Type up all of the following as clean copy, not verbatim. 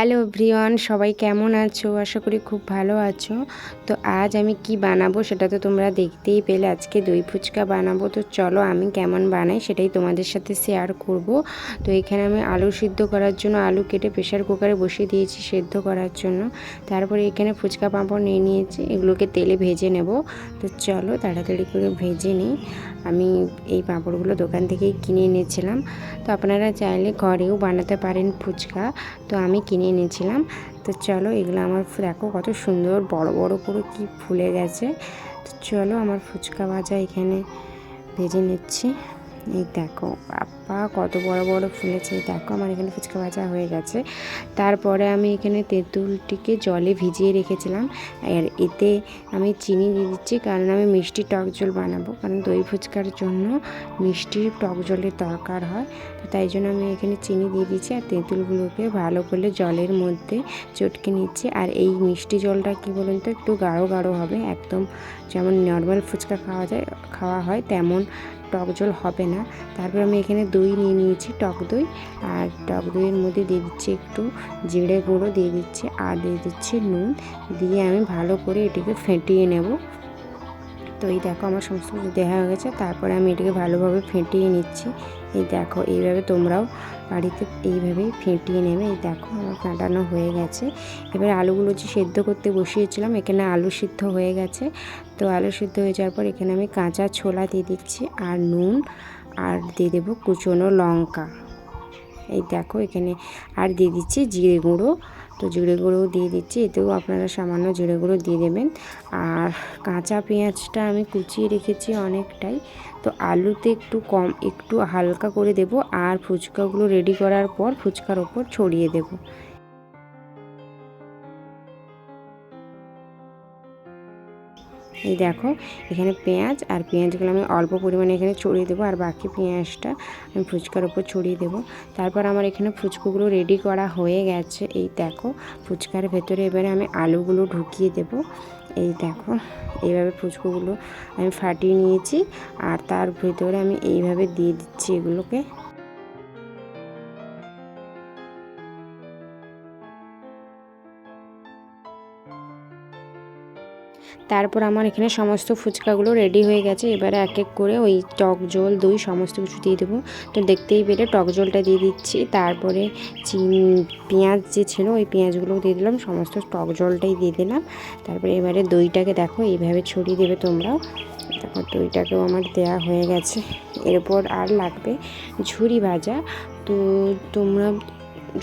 Hello everyone, সবাই কেমন আছো? আশা করি খুব ভালো আছো। তো আজ আমি কি বানাবো সেটা তো তোমরা দেখতেই পেলে। আজকে দই ফুচকা বানাবো। তো চলো আমি কেমন বানাই সেটাই তোমাদের সাথে শেয়ার করব। তো এখানে আমি আলু সিদ্ধ করার জন্য আলু কেটে প্রেশার কুকারে বসিয়ে দিয়েছি সেদ্ধ করার জন্য। তারপরে এখানে ফুচকা পাঁপড় নিয়ে নিয়েছি, এগুলোকে তেলে ভেজে নেব। তো চলো তাড়াতাড়ি করে ভেজে নিই। আমি এই পাঁপড়গুলো দোকান থেকেই কিনে এনেছিলাম। তো আপনারা চাইলে ঘরেও বানাতে পারেন ফুচকা। তো আমি কিনে এনেছিলাম। তো চলো এগুলো আমার দেখো কত সুন্দর বড় বড় করে কি ফুলে গেছে। তো চলো আমার ফুচকা ভাজা এখানে ভেজে নিচ্ছি। এই দেখো বাবা কত বড় বড় ফুলেছে। দেখো আমার এখানে ফুচকা ভাজা হয়ে গেছে। তারপরে আমি এখানে তেঁতুলটিকে জলে ভিজিয়ে রেখেছিলাম, আর এতে আমি চিনি দিয়ে দিচ্ছি, কারণ আমি মিষ্টি টক জল বানাবো। কারণ দই ফুচকার জন্য মিষ্টি টক জলের দরকার হয়। তো তাই জন্য আমি এখানে চিনি দিয়ে দিচ্ছি, আর তেঁতুলগুলোকে ভালো করে জলের মধ্যে চটকে নিচ্ছি। আর এই মিষ্টি জলটা কী বলুন তো, একটু গাঢ় গাঢ় হবে, একদম যেমন নর্মাল ফুচকা খাওয়া হয় তেমন টক জল হবে না। তারপর আমি এখানে দই নিয়ে নিয়েছি, টক দই। আর টক দইয়ের মধ্যে দিয়ে দিচ্ছি একটু জিরে গুঁড়ো দিয়ে দিচ্ছি, আর দিয়ে দিচ্ছি নুন। দিয়ে আমি ভালো করে এটিকে ফেটিয়ে নেব। তো এই দেখো আমার সমস্ত কিছু দেওয়া হয়ে গেছে। তারপরে আমি এটিকে ভালোভাবে ফেটিয়ে নিচ্ছি। এই দেখো এইভাবে তোমরাও বাড়িতে এইভাবেই ফেটিয়ে নেবে। এই দেখো আমার ফাটানো হয়ে গেছে। এবার আলুগুলো যে সেদ্ধ করতে বসিয়েছিলাম, এখানে আলু সিদ্ধ হয়ে গেছে। তো আলু সিদ্ধ হয়ে যাওয়ার পর এখানে আমি কাঁচা ছোলা দিয়ে দিচ্ছি, আর নুন, আর দিয়ে দেবো কুচনো লঙ্কা। এই দেখো এখানে আর দিয়ে দিচ্ছি জিরে গুঁড়ো। তো জিরে গুঁড়োও দিয়ে দিচ্ছি, এতেও আপনারা সামান্য জিরে গুঁড়ো দিয়ে দেবেন। আর কাঁচা পেঁয়াজটা আমি কুচিয়ে রেখেছি অনেকটাই। তো আলুতে একটু কম, একটু হালকা করে দেব, আর ফুচকাগুলো রেডি করার পর ফুচকার ওপর ছড়িয়ে দেব। এই দেখো এখানে পেঁয়াজ, আর পেঁয়াজগুলো আমি অল্প পরিমাণে এখানে ছড়িয়ে দেবো, আর বাকি পেঁয়াজটা আমি ফুচকার ওপর ছড়িয়ে দেবো। তারপর আমার এখানে ফুচকাগুলো রেডি করা হয়ে গেছে। এই দেখো ফুচকার ভেতরে এবারে আমি আলুগুলো ঢুকিয়ে দেব। এই দেখো এইভাবে ফুচকাগুলো আমি ফাটিয়ে নিয়েছি, আর তার ভেতরে আমি এইভাবে দিয়ে দিচ্ছি এগুলোকে। তারপর আমার এখানে সমস্ত ফুচকাগুলো রেডি হয়ে গেছে। এবারে এক এক করে ওই টক জল, দই সমস্ত কিছু দিয়ে দেবো। তো দেখতেই পেলে টক জলটা দিয়ে দিচ্ছি, তারপরে পেঁয়াজ যে ছিল ওই পেঁয়াজগুলোও দিয়ে দিলাম, সমস্ত টক জলটাই দিয়ে দিলাম। তারপরে এবারে দইটাকে দেখো এইভাবে ছড়িয়ে দেবে তোমরাও। দেখো দইটাকেও আমার দেয়া হয়ে গেছে। এরপর আর লাগবে ঝুরি ভাজা। তো তোমরা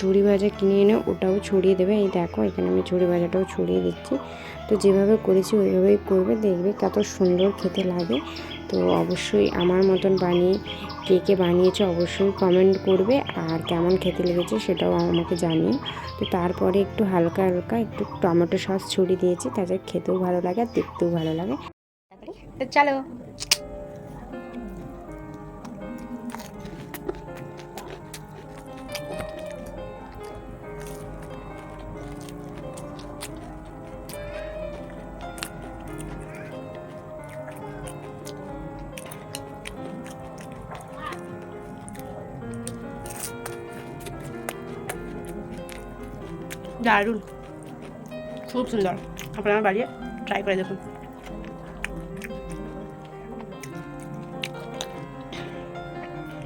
ঝুরি ভাজা কিনে এনে ওটাও ছড়িয়ে দেবে। এই দেখো এখানে আমি ঝুরি ভাজাটাও ছড়িয়ে দিচ্ছি। তো যেভাবে করেছি ওইভাবেই করবে, দেখবে কত সুন্দর খেতে লাগে। তো অবশ্যই আমার মতন বানিয়ে কে কে বানিয়েছে অবশ্যই কমেন্ট করবে, আর কেমন খেতে লেগেছে সেটাও আমাকে জানিও। তো তারপরে একটু হালকা হালকা একটু টমেটো সস ছড়িয়ে দিয়েছি, তাতে খেতেও ভালো লাগে আর দেখতেও ভালো লাগে। তো চলো দারুণ, খুব সুন্দর। আপনারা বাড়িতে ট্রাই করে দেখুন।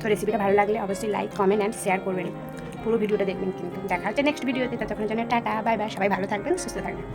তো রেসিপিটা ভালো লাগলে অবশ্যই লাইক, কমেন্ট অ্যান্ড শেয়ার করবেন। পুরো ভিডিওটা দেখবেন। কিন্তু দেখা হচ্ছে নেক্সট ভিডিওতে। ততক্ষণের জন্য টাটা, বাই বাই। সবাই ভালো থাকবেন, সুস্থ থাকবেন।